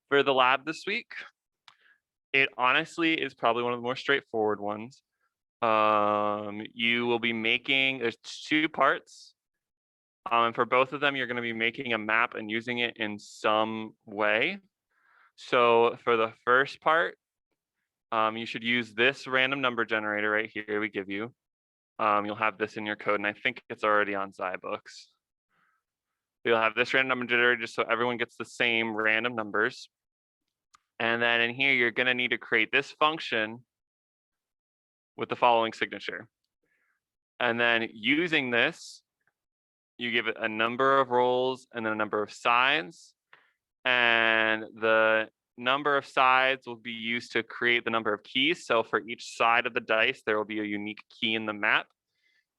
For the lab this week, it honestly is probably one of the more straightforward ones. You will be making, there's 2 parts. And for both of them, you're going to be making a map and using it in some way. So for the first part, you should use this random number generator right here we give you. You'll have this in your code, and I think it's already on Zybooks. You'll have this random number generator just so everyone gets the same random numbers. And then in here, you're going to need to create this function with the following signature. And then using this, you give it a number of rows and then a number of sides. And the number of sides will be used to create the number of keys. So for each side of the dice, there will be a unique key in the map.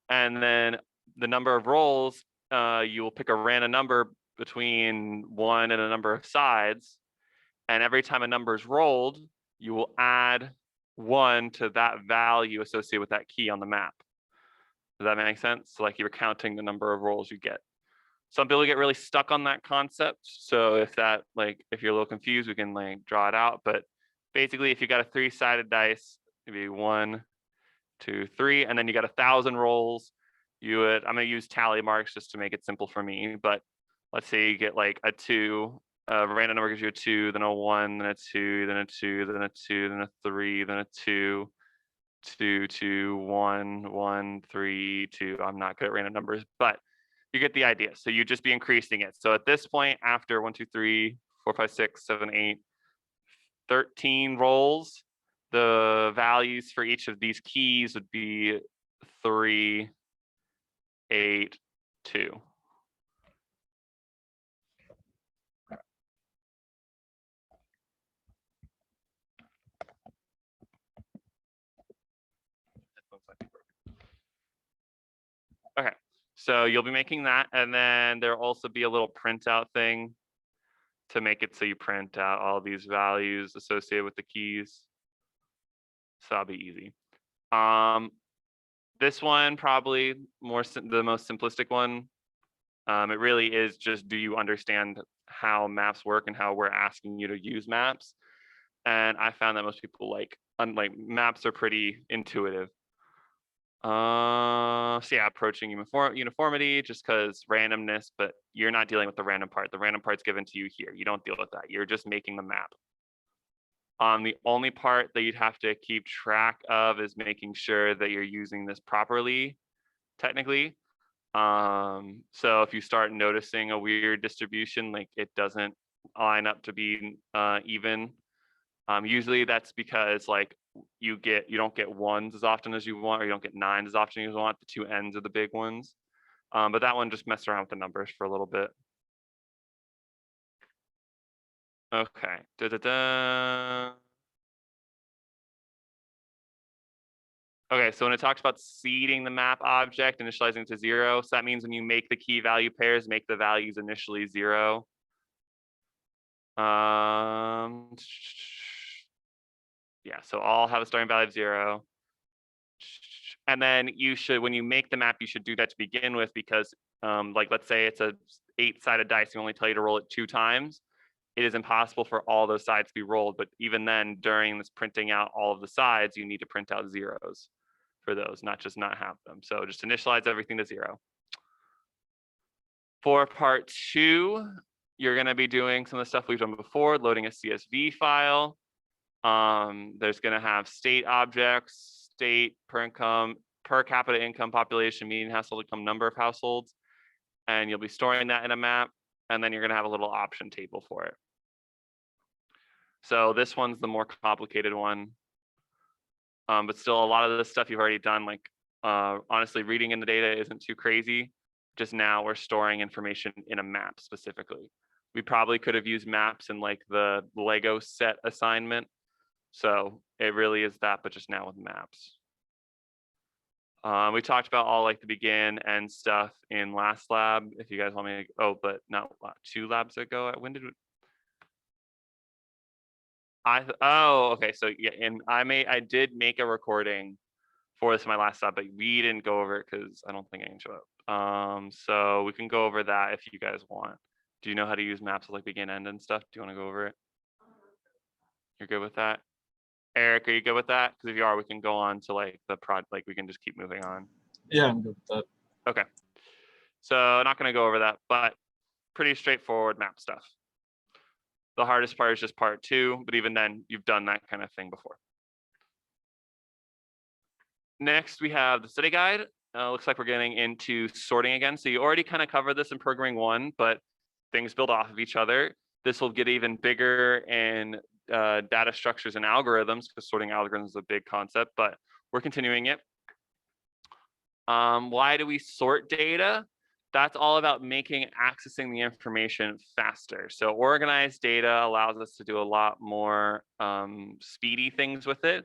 And then the number of rolls, you will pick a random number between 1 and a number of sides. And every time a number is rolled, you will add 1 to that value associated with that key on the map. Does that make sense? So like you're counting the number of rolls you get. Some people get really stuck on that concept. So if you're a little confused, we can like draw it out. But basically, if you got a 3-sided dice, maybe 1, 2, 3, and then you got 1,000 rolls, I'm gonna use tally marks just to make it simple for me. But let's say you get like a 2, a random number gives you a 2, then a 1, then a 2, then a 2, then a 2, then a 3, then a 2, 2, 2, 1, 1, 3, 2. I'm not good at random numbers, but you get the idea. So you just be increasing it. So at this point, after 1, 2, 3, 4, 5, 6, 7, 8, 13 rolls, the values for each of these keys would be 3, 8, 2. Okay, so you'll be making that, and then there'll also be a little printout thing to make it so you print out all these values associated with the keys. So that'll be easy. This one probably the most simplistic one. It really is just, do you understand how maps work and how we're asking you to use maps? And I found that most people like maps are pretty intuitive. So yeah, approaching uniformity just because randomness, but you're not dealing with the random part. The random part's given to you here. You don't deal with that. You're just making the map. The only part that you'd have to keep track of is making sure that you're using this properly, technically. So if you start noticing a weird distribution, like it doesn't line up to be even, usually that's because like you don't get 1s as often as you want, or you don't get 9s as often as you want. The 2 ends are the big ones. But that one, just mess around with the numbers for a little bit. Okay. Okay, so when it talks about seeding the map object, initializing to 0, so that means when you make the key value pairs, make the values initially 0. Yeah, so all have a starting value of 0. And then you should, when you make the map, you should do that to begin with, because like let's say it's a 8-sided dice, you only tell you to roll it 2 times. It is impossible for all those sides to be rolled, but even then, during this printing out all of the sides, you need to print out 0s for those, not just not have them. So just initialize everything to 0. For part 2, you're going to be doing some of the stuff we've done before, loading a CSV file. There's going to have state objects, state, per capita income, population, median household income, number of households, and you'll be storing that in a map, and then you're going to have a little option table for it. So this one's the more complicated one, but still a lot of the stuff you've already done, like honestly, reading in the data isn't too crazy. Just now we're storing information in a map specifically. We probably could have used maps in like the Lego set assignment. So it really is that, but just now with maps. We talked about all like the begin and stuff in last lab. If you guys want me to, but not 2 labs ago. When did okay, so yeah, and I did make a recording for this in my last lab, but we didn't go over it because I don't think I can show up. So we can go over that if you guys want. Do you know how to use maps with like begin, end, and stuff? Do you want to go over it? You're good with that? Eric, are you good with that? Because if you are, we can go on to like the like we can just keep moving on. Yeah, I'm good with that. Okay. So not going to go over that, but pretty straightforward map stuff. The hardest part is just part 2, but even then you've done that kind of thing before. Next, we have the study guide. Looks like we're getting into sorting again. So you already kind of covered this in programming 1, but things build off of each other. This will get even bigger in data structures and algorithms, because sorting algorithms is a big concept, but we're continuing it. Why do we sort data? That's all about accessing the information faster. So organized data allows us to do a lot more speedy things with it.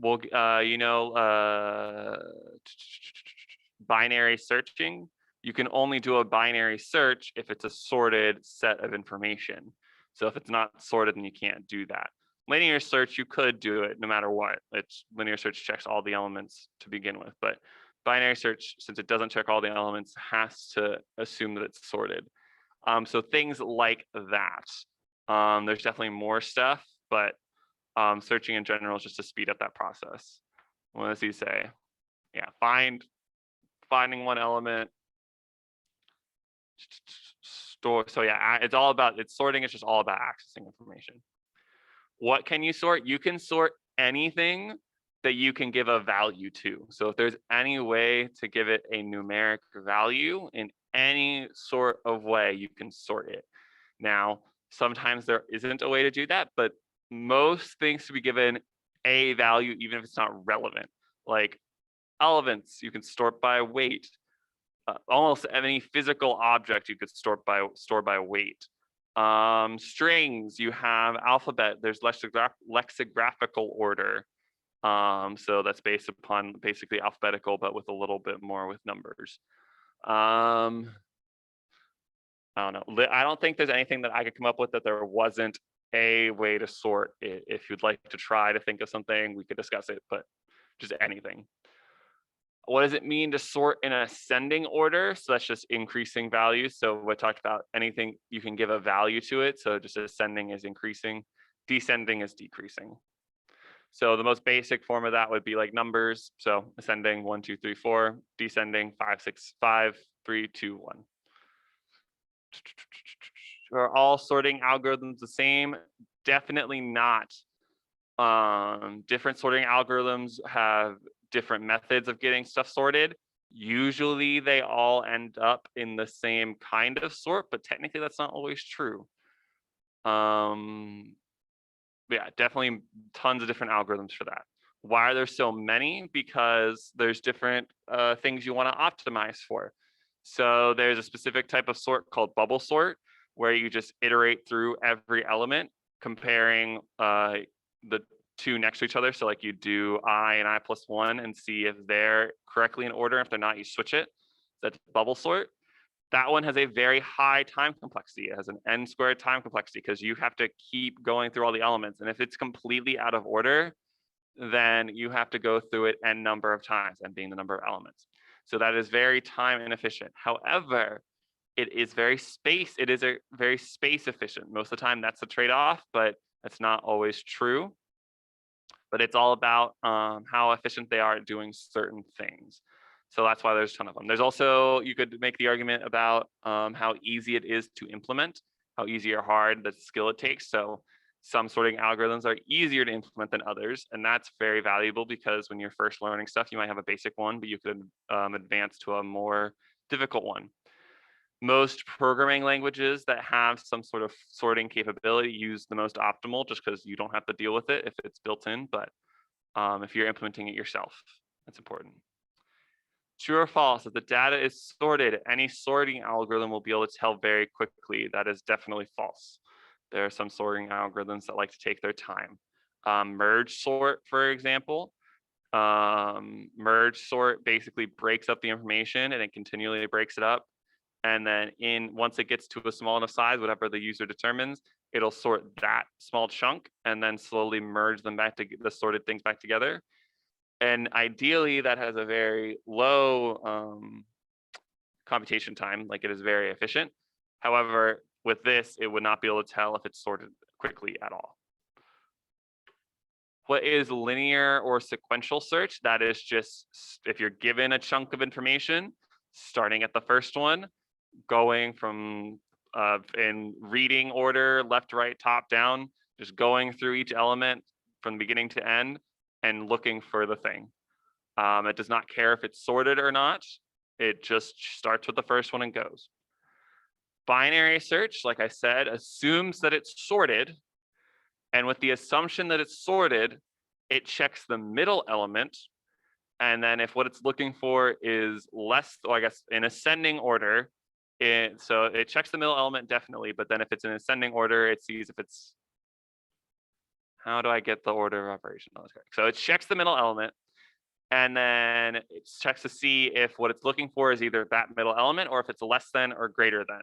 We'll, binary searching, you can only do a binary search if it's a sorted set of information. So if it's not sorted, then you can't do that. Linear search, you could do it no matter what. Linear search checks all the elements to begin with, but binary search, since it doesn't check all the elements, has to assume that it's sorted. So things like that. There's definitely more stuff, but searching in general is just to speed up that process. What does he say? Yeah, finding one element, store. So yeah, it's sorting. It's just all about accessing information. What can you sort? You can sort anything that you can give a value to. So if there's any way to give it a numeric value in any sort of way, you can sort it. Now, sometimes there isn't a way to do that, but most things to be given a value, even if it's not relevant. Like elements, you can sort by weight. Almost any physical object you could store by weight. Strings, you have alphabet, there's lexicographical order. So that's based upon basically alphabetical, but with a little bit more with numbers. I don't know. I don't think there's anything that I could come up with that there wasn't a way to sort it. If you'd like to try to think of something, we could discuss it, but just anything. What does it mean to sort in ascending order? So that's just increasing values. So we talked about anything you can give a value to it. So just ascending is increasing, descending is decreasing. So the most basic form of that would be like numbers. So ascending 1, 2, 3, 4, descending 5, 6, 5, 3, 2, 1. Are all sorting algorithms the same? Definitely not. Different sorting algorithms have different methods of getting stuff sorted. Usually they all end up in the same kind of sort, but technically that's not always true. Yeah, definitely tons of different algorithms for that. Why are there so many? Because there's different things you want to optimize for. So there's a specific type of sort called bubble sort, where you just iterate through every element, comparing the 2 next to each other. So like you do I and I plus 1 and see if they're correctly in order. If they're not, you switch it. That's bubble sort. That one has a very high time complexity. It has an n squared time complexity because you have to keep going through all the elements. And if it's completely out of order, then you have to go through it n number of times, n being the number of elements. So that is very time inefficient. However, it is very space efficient. Most of the time that's a trade-off, but that's not always true. But it's all about how efficient they are at doing certain things. So that's why there's a ton of them. There's also, you could make the argument about how easy it is to implement, how easy or hard the skill it takes. So some sorting algorithms are easier to implement than others. And that's very valuable because when you're first learning stuff, you might have a basic one, but you could advance to a more difficult one. Most programming languages that have some sort of sorting capability use the most optimal, just because you don't have to deal with it if it's built in. But if you're implementing it yourself, that's important. True or false, if the data is sorted, any sorting algorithm will be able to tell very quickly. That is definitely false. There are some sorting algorithms that like to take their time. Merge sort, for example. Merge sort basically breaks up the information and it continually breaks it up. And then once it gets to a small enough size, whatever the user determines, it'll sort that small chunk and then slowly merge them back to the sorted things back together. And ideally that has a very low computation time, like it is very efficient. However, with this, it would not be able to tell if it's sorted quickly at all. What is linear or sequential search? That is just if you're given a chunk of information, starting at the first one, going from in reading order, left, right, top, down, just going through each element from beginning to end and looking for the thing. It does not care if it's sorted or not. It just starts with the first one and goes. Binary search, like I said, assumes that it's sorted. And with the assumption that it's sorted, it checks the middle element. And then if what it's looking for is less, or I guess in ascending order, so it checks the middle element definitely, but then if it's in ascending order, it sees if it's, how do I get the order of operation? So it checks the middle element, and then it checks to see if what it's looking for is either that middle element or if it's less than or greater than.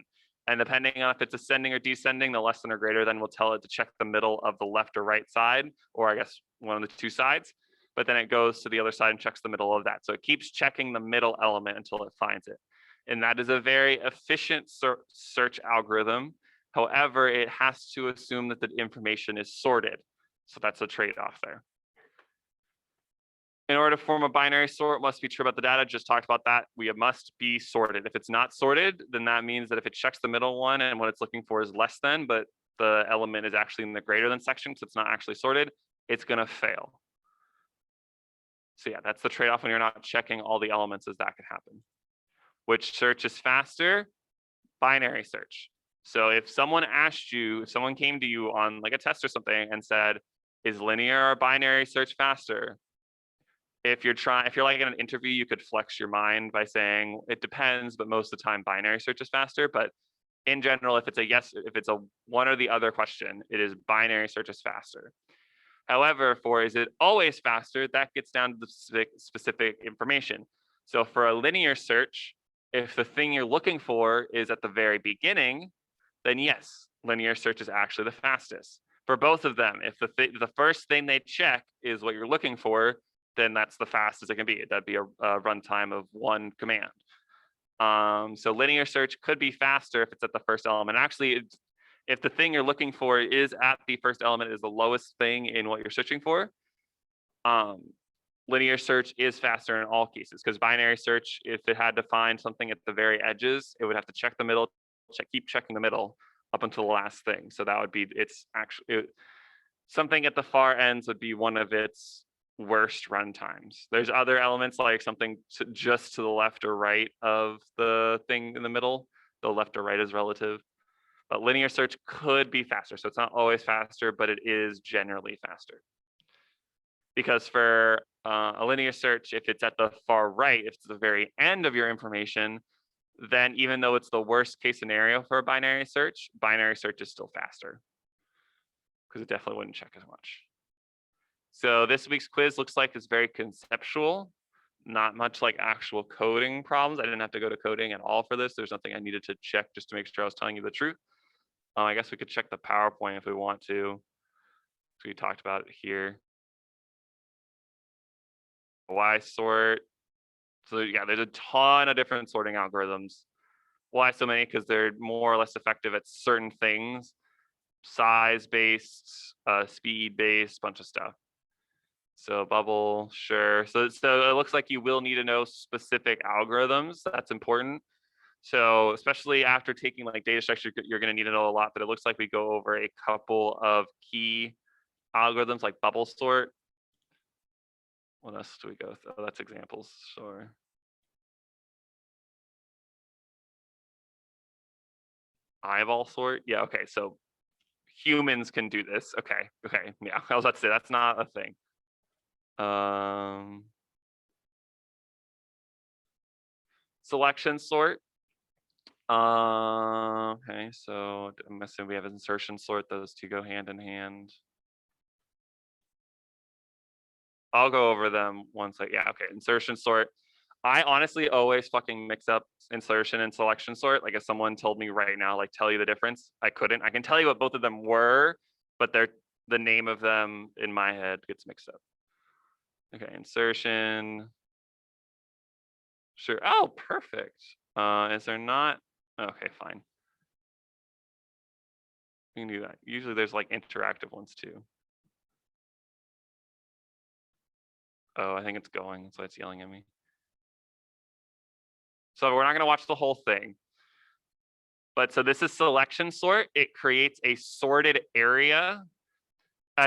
And depending on if it's ascending or descending, the less than or greater than will tell it to check the middle of the left or right side, or I guess one of the two sides. But then it goes to the other side and checks the middle of that. So it keeps checking the middle element until it finds it. And that is a very efficient search algorithm. However, it has to assume that the information is sorted. So that's a trade-off there. In order to form a binary sort, it must be true about the data. Just talked about that. We must be sorted. If it's not sorted, then that means that if it checks the middle one and what it's looking for is less than, but the element is actually in the greater than section, so it's not actually sorted, it's going to fail. So yeah, that's the trade-off when you're not checking all the elements, as that can happen. Which search is faster? Binary search. So if someone asked you, if someone came to you on like a test or something and said, is linear or binary search faster? If you're like in an interview, you could flex your mind by saying it depends, but most of the time binary search is faster. But in general, if it's a yes, if it's a one or the other question, it is binary search is faster. However, for is it always faster, that gets down to the specific information. So for a linear search, if the thing you're looking for is at the very beginning, then yes, linear search is actually the fastest. For both of them, if the first thing they check is what you're looking for, then that's the fastest it can be. That'd be a runtime of one command. So linear search could be faster if it's at the first element. Actually, if the thing you're looking for is at the first element, is the lowest thing in what you're searching for, linear search is faster in all cases, because binary search, if it had to find something at the very edges, it would have to check the middle, keep checking the middle up until the last thing. So that would be, it's actually, something at the far ends would be one of its worst runtimes. There's other elements like something just to the left or right of the thing in the middle. The left or right is relative. But linear search could be faster. So it's not always faster, but it is generally faster. Because for a linear search, if it's at the far right, if it's the very end of your information, then even though it's the worst case scenario for a binary search is still faster, because it definitely wouldn't check as much. So this week's quiz looks like it's very conceptual, not much like actual coding problems. I didn't have to go to coding at all for this. There's nothing I needed to check just to make sure I was telling you the truth. I guess we could check the PowerPoint if we want to. So we talked about it here. Why sort? So yeah, there's a ton of different sorting algorithms. Why so many? Because they're more or less effective at certain things, size-based, speed-based, bunch of stuff. So bubble, sure. So it looks like you will need to know specific algorithms. That's important. So especially after taking like data structure, you're going to need to know a lot, but it looks like we go over a couple of key algorithms like bubble sort. What else do we go through? Oh, that's examples, sure. Eyeball sort, yeah, okay, so humans can do this. Okay, yeah, I was about to say that's not a thing. Selection sort. Okay, so I'm assuming we have insertion sort. Those two go hand in hand. I'll go over them once. Yeah, okay. Insertion sort. I honestly always fucking mix up insertion and selection sort. Like if someone told me right now, like tell you the difference, I couldn't. I can tell you what both of them were, but the name of them in my head gets mixed up. Okay, insertion. Sure. Oh, perfect. Is there not? Okay, fine. We can do that. Usually there's like interactive ones too. Oh, I think it's going, so it's yelling at me. So we're not gonna watch the whole thing. But so this is selection sort. It creates a sorted area.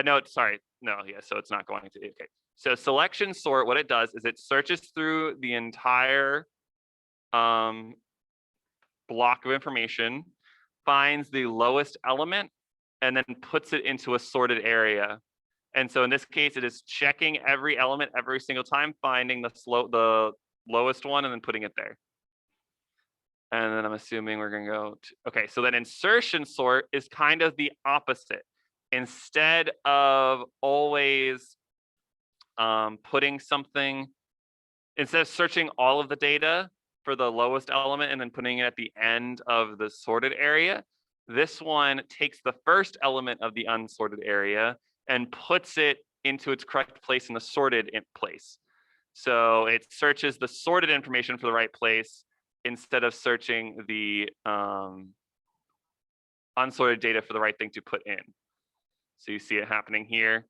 No, sorry. No, yeah, so it's not going to, okay. So selection sort, what it does is it searches through the entire block of information, finds the lowest element, and then puts it into a sorted area. And so in this case, it is checking every element every single time, finding the lowest one, and then putting it there. And then I'm assuming we're gonna go to, okay, so then insertion sort is kind of the opposite. Instead of always putting something, instead of searching all of the data for the lowest element and then putting it at the end of the sorted area, this one takes the first element of the unsorted area and puts it into its correct place in the sorted place. So it searches the sorted information for the right place instead of searching the unsorted data for the right thing to put in. So you see it happening here.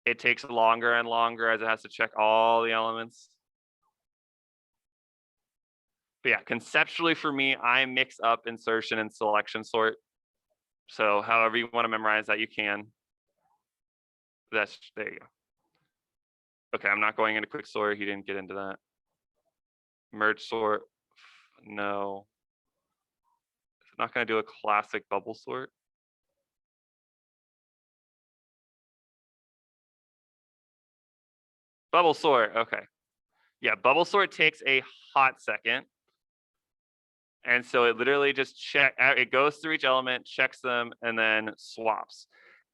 It takes longer and longer as it has to check all the elements. But yeah, conceptually for me, I mix up insertion and selection sort. So however you want to memorize that, you can. There you go. Okay, I'm not going into quick sort. He didn't get into that. Merge sort, no. It's not going to do a classic bubble sort. Bubble sort, okay. Yeah, bubble sort takes a hot second. And so it literally just it goes through each element, checks them, and then swaps.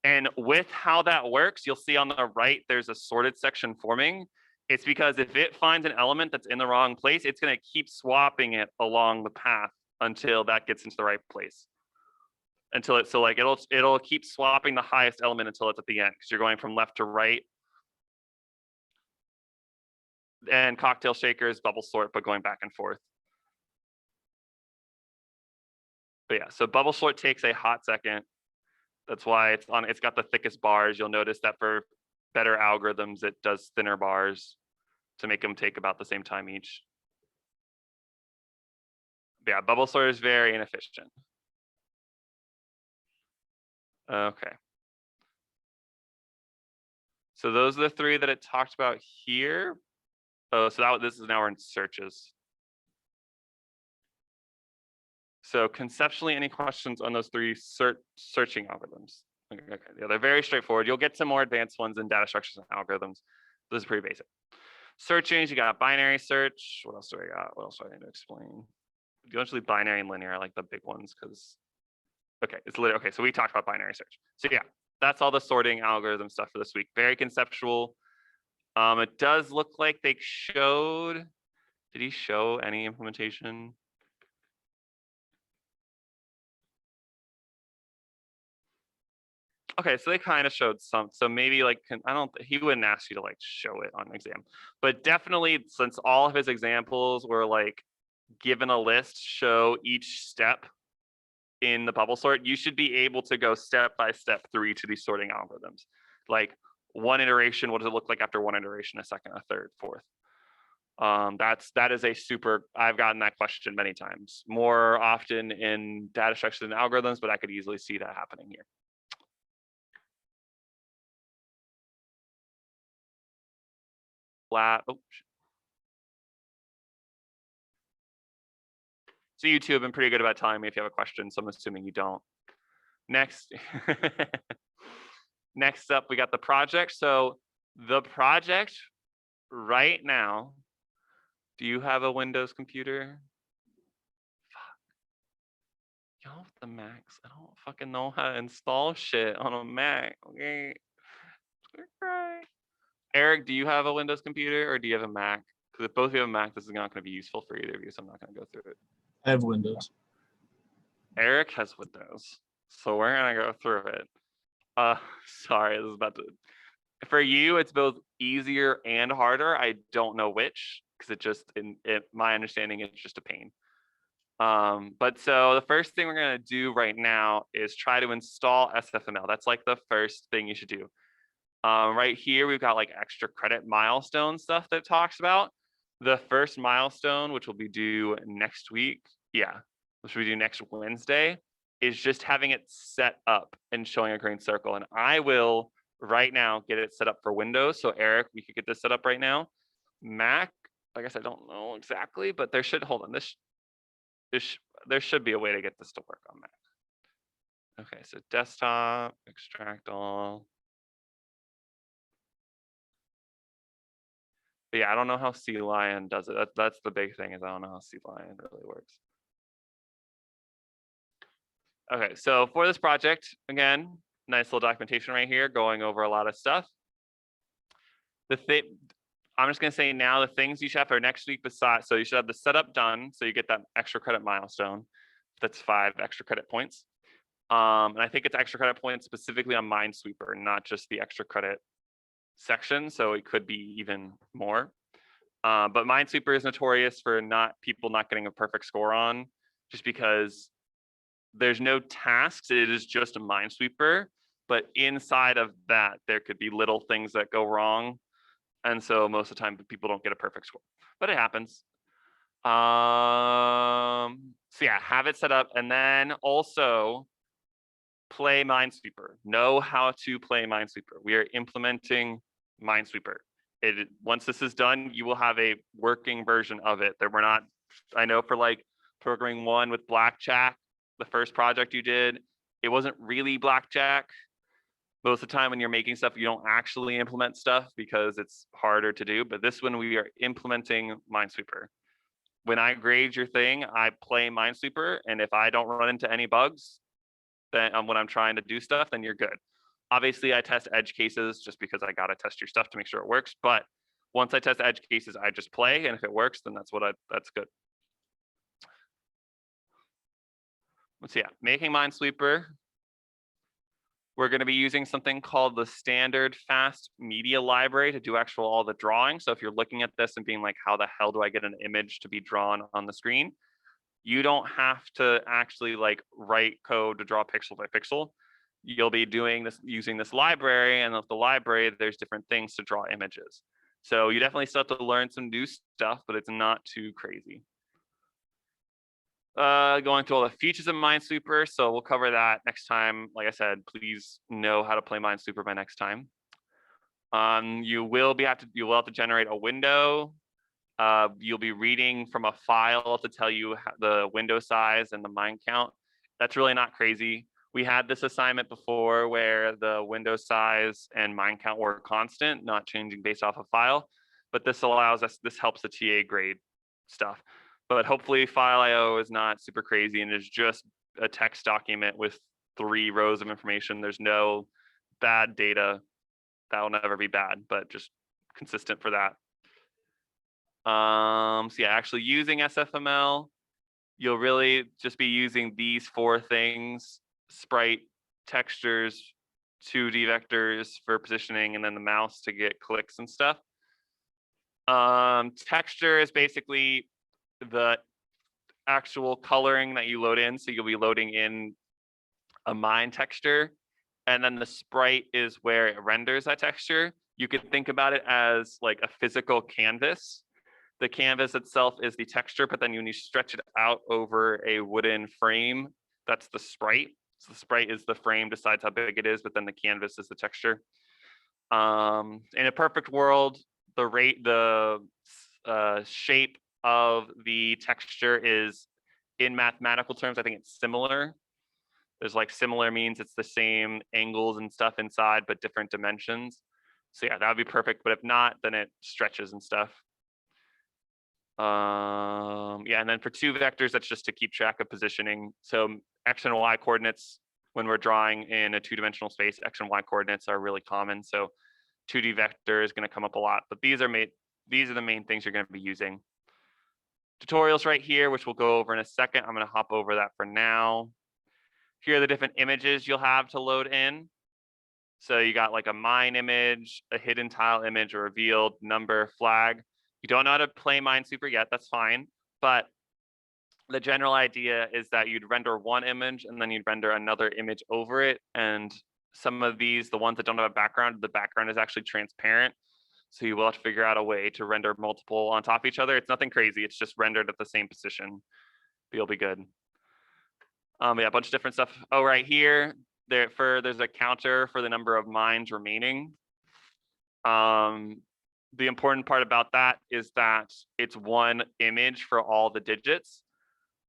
And with how that works, you'll see on the right, there's a sorted section forming. It's because if it finds an element that's in the wrong place, it's gonna keep swapping it along the path until that gets into the right place. Until it, so like it'll keep swapping the highest element until it's at the end, because you're going from left to right. And cocktail shakers, bubble sort, but going back and forth. But yeah, so bubble sort takes a hot second. That's why it's got the thickest bars. You'll notice that for better algorithms, it does thinner bars to make them take about the same time each. But yeah, bubble sort is very inefficient. Okay. So those are the three that it talked about here. Oh, so this is now we're in searches. So conceptually, any questions on those three searching algorithms? Okay, yeah, they're very straightforward. You'll get some more advanced ones in data structures and algorithms. This is pretty basic. Searching, you got binary search. What else do I got? What else do I need to explain? Usually binary and linear are like the big ones because, okay, it's literally, okay, so we talked about binary search. So yeah, that's all the sorting algorithm stuff for this week. Very conceptual. It does look like they showed, did he show any implementation? Okay, so they kind of showed some, so maybe like, he wouldn't ask you to like show it on an exam, but definitely since all of his examples were like given a list, show each step in the bubble sort, you should be able to go step by step through each of these sorting algorithms. Like one iteration, what does it look like after one iteration, a second, a third, fourth? That is a super, I've gotten that question many times, more often in data structures and algorithms, but I could easily see that happening here. Oh, so you two have been pretty good about telling me if you have a question, so I'm assuming you don't. Next, next up, we got the project. So the project right now, do you have a Windows computer? Fuck. Y'all with the Macs, I don't fucking know how to install shit on a Mac, okay? Eric, do you have a Windows computer or do you have a Mac? Because if both of you have a Mac, this is not going to be useful for either of you, so I'm not going to go through it. I have Windows. Eric has Windows, so we're going to go through it. Sorry, this is about to. For you, it's both easier and harder. I don't know which, because my understanding, it's just a pain. But so the first thing we're going to do right now is try to install SFML. That's like the first thing you should do. Right here, we've got like extra credit milestone stuff that talks about. The first milestone, which will be due next week, which we do next Wednesday, is just having it set up and showing a green circle. And I will right now get it set up for Windows. So Eric, we could get this set up right now. Mac, I guess I don't know exactly, but there should, hold on, there should be a way to get this to work on Mac. Okay, so desktop, extract all. But yeah, I don't know how Sea Lion does it. That's the big thing, is I don't know how Sea Lion really works. Okay, so for this project, again, nice little documentation right here, going over a lot of stuff. I'm just gonna say now the things you should have for next week besides, so you should have the setup done, so you get that extra credit milestone. That's 5 extra credit points. And I think it's extra credit points specifically on Minesweeper, not just the extra credit section, so it could be even more. But Minesweeper is notorious for people not getting a perfect score on, just because there's no tasks. It is just a Minesweeper, but inside of that, there could be little things that go wrong. And so most of the time, people don't get a perfect score, but it happens. So yeah, have it set up, and then also play Minesweeper. Know how to play Minesweeper. We are implementing Minesweeper. Once this is done, you will have a working version of it. We're not, I know for like programming 1 with Blackjack, the first project you did, it wasn't really Blackjack. Most of the time when you're making stuff, you don't actually implement stuff because it's harder to do. But this one, we are implementing Minesweeper. When I grade your thing, I play Minesweeper, and if I don't run into any bugs, then when I'm trying to do stuff, then you're good. Obviously, I test edge cases just because I gotta test your stuff to make sure it works. But once I test edge cases, I just play, and if it works, then that's good. Let's see, yeah, making Minesweeper. We're going to be using something called the standard fast media library to do all the drawing. So if you're looking at this and being like, how the hell do I get an image to be drawn on the screen? You don't have to actually like write code to draw pixel by pixel. You'll be doing this using this library, and with the library, there's different things to draw images. So you definitely still have to learn some new stuff, but it's not too crazy. Going through all the features of Minesweeper, so we'll cover that next time. Like I said, please know how to play Minesweeper by next time. You will have to generate a window. You'll be reading from a file to tell you the window size and the mine count. That's really not crazy. We had this assignment before where the window size and mine count were constant, not changing based off a file. But this helps the TA grade stuff. But hopefully file.io is not super crazy and is just a text document with 3 rows of information. There's no bad data. That will never be bad, but just consistent for that. So yeah, actually using SFML, you'll really just be using these 4 things: sprite, textures, 2D vectors for positioning, and then the mouse to get clicks and stuff. Texture is basically the actual coloring that you load in. So you'll be loading in a mine texture, and then the sprite is where it renders that texture. You could think about it as like a physical canvas. The canvas itself is the texture, but then when you stretch it out over a wooden frame, that's the sprite. So the sprite is the frame, decides how big it is, but then the canvas is the texture. In a perfect world, the shape of the texture is, in mathematical terms, I think it's similar. There's like similar means it's the same angles and stuff inside, but different dimensions. So yeah, that would be perfect. But if not, then it stretches and stuff. Yeah, and then for 2 vectors, that's just to keep track of positioning. So X and Y coordinates, when we're drawing in a 2-dimensional space, X and Y coordinates are really common. So 2D vector is going to come up a lot, but these are the main things you're going to be using. Tutorials right here, which we'll go over in a second. I'm going to hop over that for now. Here are the different images you'll have to load in. So you got like a mine image, a hidden tile image, a revealed number, flag. You don't know how to play Minesweeper yet, that's fine. But the general idea is that you'd render one image and then you'd render another image over it. And some of these, the ones that don't have a background, the background is actually transparent. So you will have to figure out a way to render multiple on top of each other. It's nothing crazy. It's just rendered at the same position. But you'll be good. Yeah, a bunch of different stuff. Oh, right here, there's a counter for the number of mines remaining. The important part about that is that it's one image for all the digits.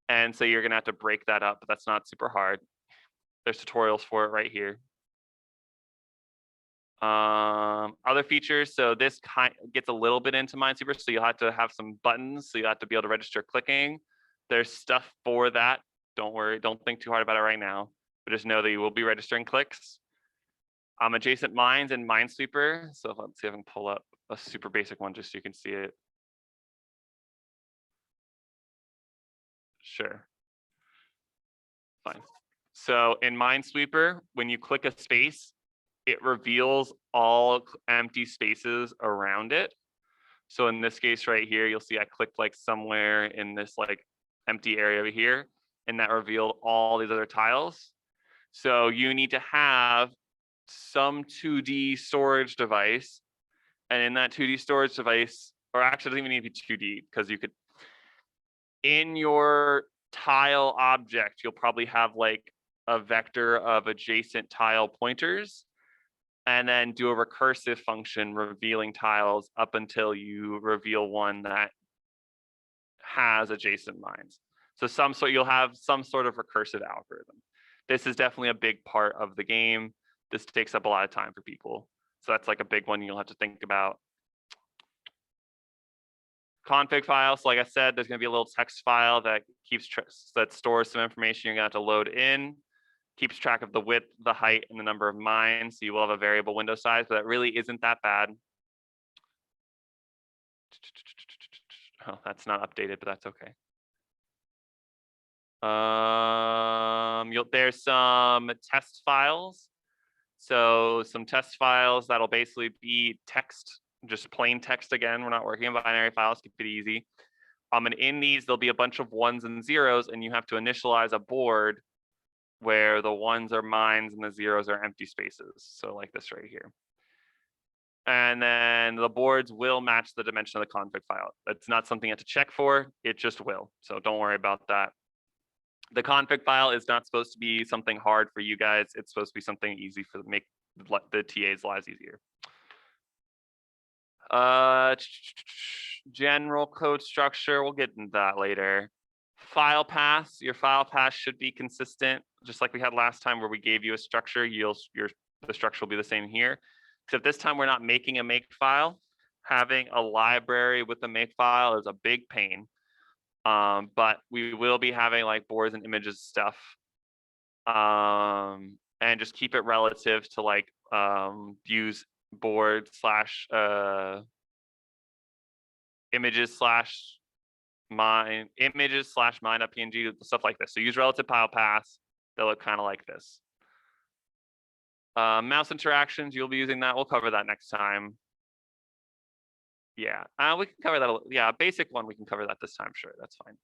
And so you're gonna have to break that up, but that's not super hard. There's tutorials for it right here. Other features, so this gets a little bit into Minesweeper, so you'll have to have some buttons, so you have to be able to register clicking. There's stuff for that. Don't worry, don't think too hard about it right now, but just know that you will be registering clicks. Adjacent mines and Minesweeper. So let's see if I can pull up a super basic one just so you can see it. Sure. Fine. So in Minesweeper, when you click a space, it reveals all empty spaces around it. So in this case right here, you'll see I clicked like somewhere in this like empty area over here, and that revealed all these other tiles. So you need to have some 2D storage device, and in that 2D storage device, or actually it doesn't even need to be 2D, because you could, in your tile object, you'll probably have like a vector of adjacent tile pointers, and then do a recursive function revealing tiles up until you reveal one that has adjacent mines. So you'll have some sort of recursive algorithm. This is definitely a big part of the game. This takes up a lot of time for people. So that's like a big one you'll have to think about. Config file, so like I said, there's gonna be a little text file that that stores some information you're gonna have to load in. Keeps track of the width, the height, and the number of mines. So you will have a variable window size, but that really isn't that bad. Oh, that's not updated, but that's okay. There's some test files. So some test files that'll basically be text, just plain text again. We're not working in binary files, keep it easy. And in these, there'll be a bunch of ones and zeros, and you have to initialize a board where the ones are mines and the zeros are empty spaces. So like this right here. And then the boards will match the dimension of the config file. That's not something you have to check for, it just will. So don't worry about that. The config file is not supposed to be something hard for you guys. It's supposed to be something easy for make the TA's lives easier. General code structure, we'll get into that later. File paths, your file path should be consistent, just like we had last time where we gave you a structure, the structure will be the same here. Except this time we're not making a make file. Having a library with a make file is a big pain. But we will be having like boards and images stuff. And just keep it relative to like use board slash images slash mine.png, stuff like this. So use relative file paths. They'll look kind of like this. Mouse interactions, you'll be using that. We'll cover that next time. Yeah, we can cover that. Yeah, basic one, we can cover that this time. Sure, that's fine.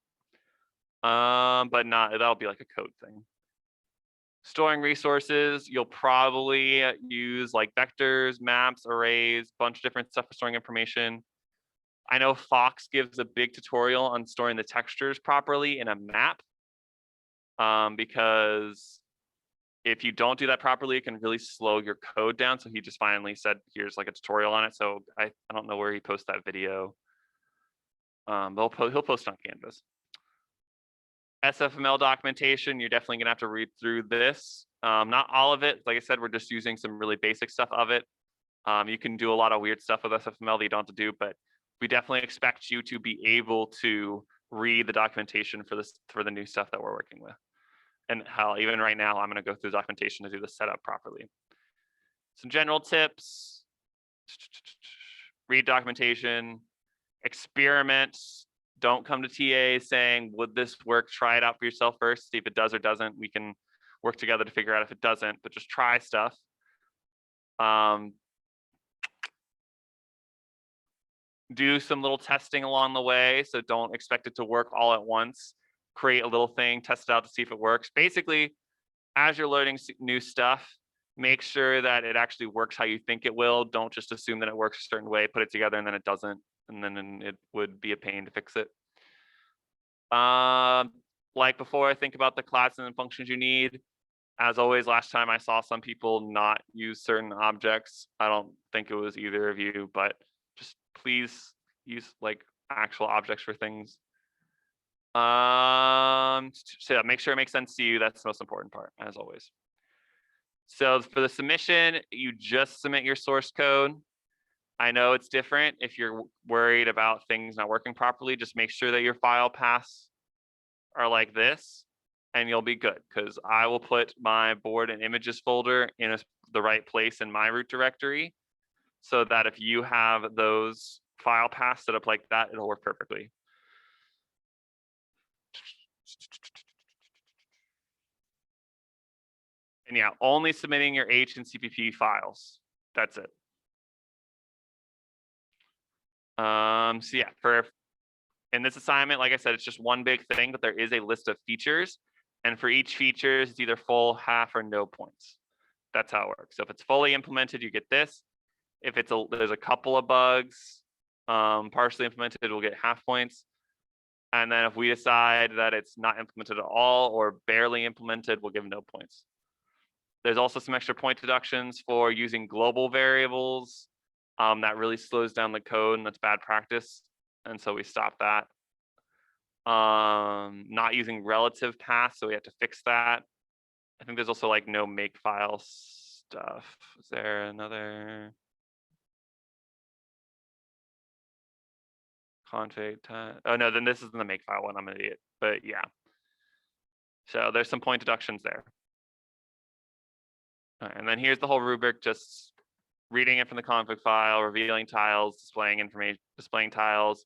But that'll be like a code thing. Storing resources, you'll probably use like vectors, maps, arrays, bunch of different stuff for storing information. I know Fox gives a big tutorial on storing the textures properly in a map, because if you don't do that properly, it can really slow your code down. So he just finally said, here's like a tutorial on it. So I don't know where he posts that video. He'll post it on Canvas. SFML documentation, you're definitely gonna have to read through this. Not all of it. Like I said, we're just using some really basic stuff of it. You can do a lot of weird stuff with SFML that you don't have to do, but we definitely expect you to be able to read the documentation for the new stuff that we're working with. And hell, even right now, I'm gonna go through the documentation to do the setup properly. Some general tips, read documentation, experiment. Don't come to TA saying, would this work? Try it out for yourself first, see if it does or doesn't. We can work together to figure out if it doesn't, but just try stuff. Do some little testing along the way, so don't expect it to work all at once. Create a little thing, test it out to see if it works. Basically, as you're learning new stuff, Make sure that it actually works how you think it will. Don't just assume that it works a certain way, put it together and then it doesn't, and then it would be a pain to fix it. Like before, I think about the classes and functions you need. As always, last time I saw some people not use certain objects. I don't think it was either of you, but just please use like actual objects for things. So yeah, make sure it makes sense to you. That's the most important part, as always. So for the submission, you just submit your source code. I know it's different if you're worried about things not working properly. Just make sure that your file paths are like this, and you'll be good, because I will put my board and images folder in the right place in my root directory, so that if you have those file paths set up like that, it'll work perfectly. And yeah, only submitting your H and CPP files. That's it. So yeah, in this assignment, like I said, it's just one big thing, but there is a list of features. And for each feature, it's either full, half, or no points. That's how it works. So if it's fully implemented, you get this. If there's a couple of bugs, partially implemented, we'll get half points. And then if we decide that it's not implemented at all or barely implemented, we'll give no points. There's also some extra point deductions for using global variables. That really slows down the code, and that's bad practice. And so we stop that. Not using relative paths, so we have to fix that. I think there's also like no makefile stuff. Is there another config time? Oh no, then this isn't the makefile one. I'm an idiot. But yeah. So there's some point deductions there. And then here's the whole rubric, just reading it from the config file, revealing tiles, displaying information, displaying tiles,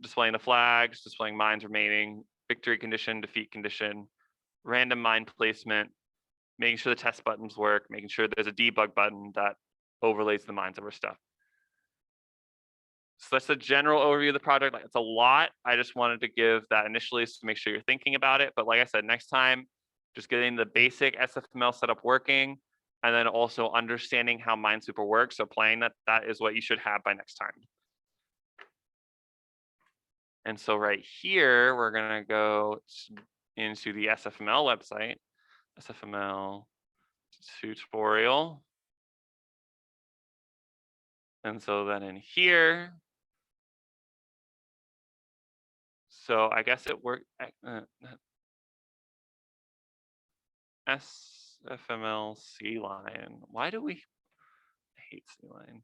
displaying the flags, displaying mines remaining, victory condition, defeat condition, random mine placement, making sure the test buttons work, making sure there's a debug button that overlays the mines over stuff. So that's the general overview of the project. Like, it's a lot. I just wanted to give that initially to make sure you're thinking about it. But like I said, next time, just getting the basic SFML setup working, and then also understanding how Minesweeper works. So playing that is what you should have by next time. And so right here, we're gonna go into the SFML website, SFML tutorial. And so then in here, so I guess it worked. SFML C-line. Why do we hate C-line?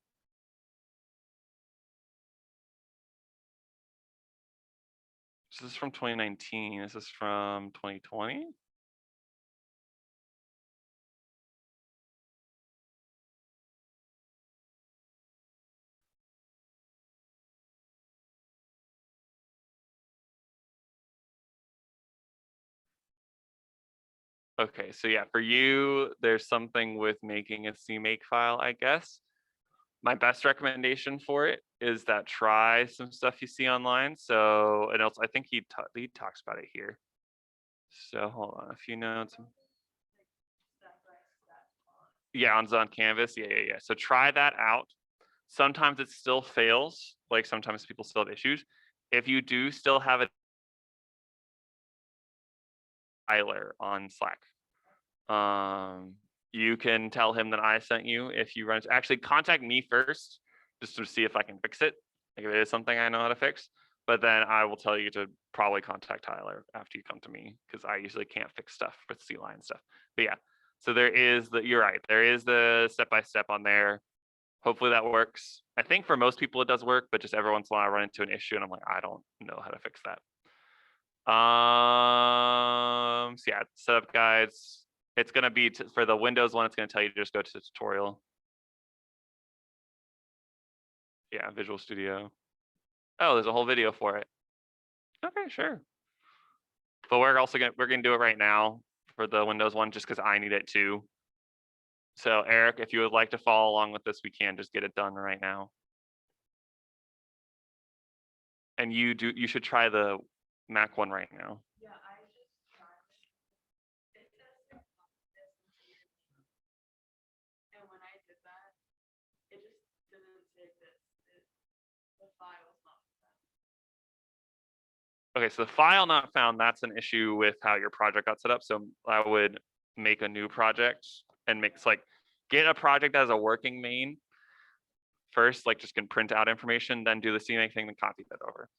This is from 2019. This is from 2020. Okay, so yeah, for you, there's something with making a CMake file, I guess. My best recommendation for it is that try some stuff you see online. So, and also I think he talks about it here. So hold on, a few notes. Yeah, on Canvas. Yeah. So try that out. Sometimes it still fails. Like sometimes people still have issues. If you do still have a Tyler on Slack, you can tell him that I sent you. If you run, actually contact me first, just to see if I can fix it. Like if it is something I know how to fix, but then I will tell you to probably contact Tyler after you come to me, because I usually can't fix stuff with C-line stuff. But yeah, so there is you're right. There is the step-by-step on there. Hopefully that works. I think for most people it does work, but just every once in a while I run into an issue and I'm like, I don't know how to fix that. So yeah, setup guides. It's gonna be for the Windows one. It's gonna tell you to just go to the tutorial. Yeah, Visual Studio. Oh, there's a whole video for it. Okay, sure. But we're gonna do it right now for the Windows one, just because I need it too. So Eric, if you would like to follow along with this, we can just get it done right now. And you should try the Mac one right now. Okay, so the file not found, that's an issue with how your project got set up. So I would make a new project and get a project as a working main first, like just can print out information, then do the CMake thing, then copy that over.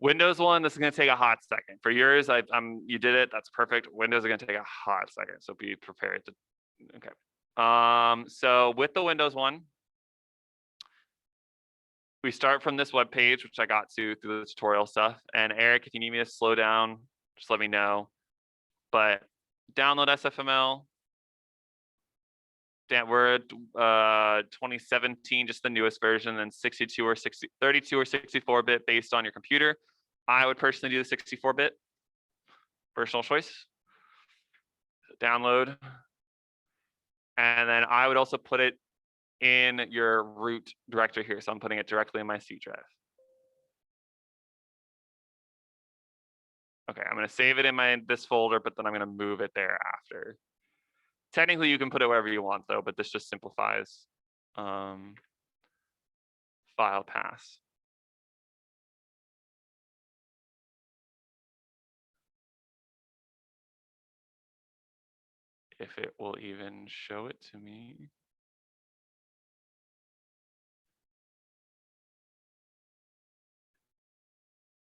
Windows one, this is gonna take a hot second. For yours, you did it, that's perfect. Windows are gonna take a hot second, so be prepared to, okay. So with the Windows one, we start from this web page, which I got to through the tutorial stuff. And Eric, if you need me to slow down, just let me know. But download SFML. We're at 2017, just the newest version, and 32 or 64-bit based on your computer. I would personally do the 64-bit, personal choice. Download. And then I would also put it in your root directory here. So I'm putting it directly in my C drive. Okay, I'm gonna save it in this folder, but then I'm gonna move it there after. Technically you can put it wherever you want though, but this just simplifies file paths. If it will even show it to me.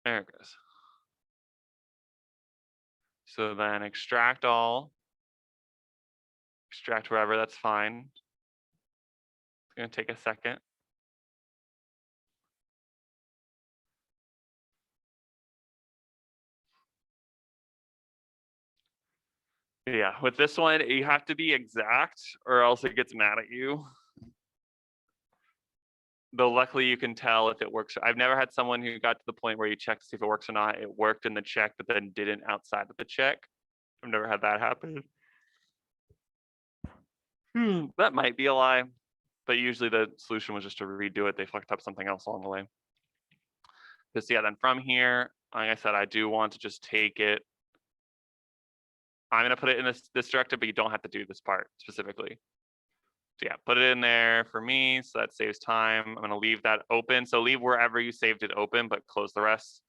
There it goes. So then extract all, extract wherever, that's fine. It's gonna take a second. Yeah, with this one, you have to be exact or else it gets mad at you. Though luckily you can tell if it works. I've never had someone who got to the point where you check to see if it works or not. It worked in the check, but then didn't outside of the check. I've never had that happen. That might be a lie, but usually the solution was just to redo it. They fucked up something else along the way. Because yeah, then from here, like I said, I do want to just take it. I'm gonna put it in this directory, but you don't have to do this part specifically. So yeah, put it in there for me, so that saves time. I'm gonna leave that open. So leave wherever you saved it open, but close the rest.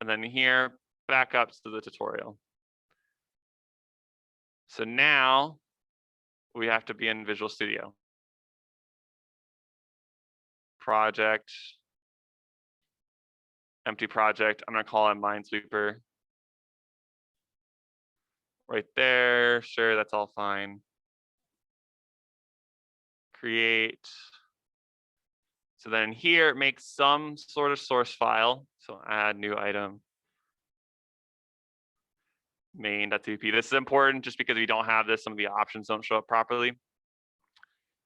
And then here, back up to the tutorial. So now we have to be in Visual Studio. Project, empty project. I'm gonna call it Minesweeper. Right there, sure, that's all fine. Create. So then here, make some sort of source file. So add new item. Main.cpp. This is important just because we don't have this, some of the options don't show up properly.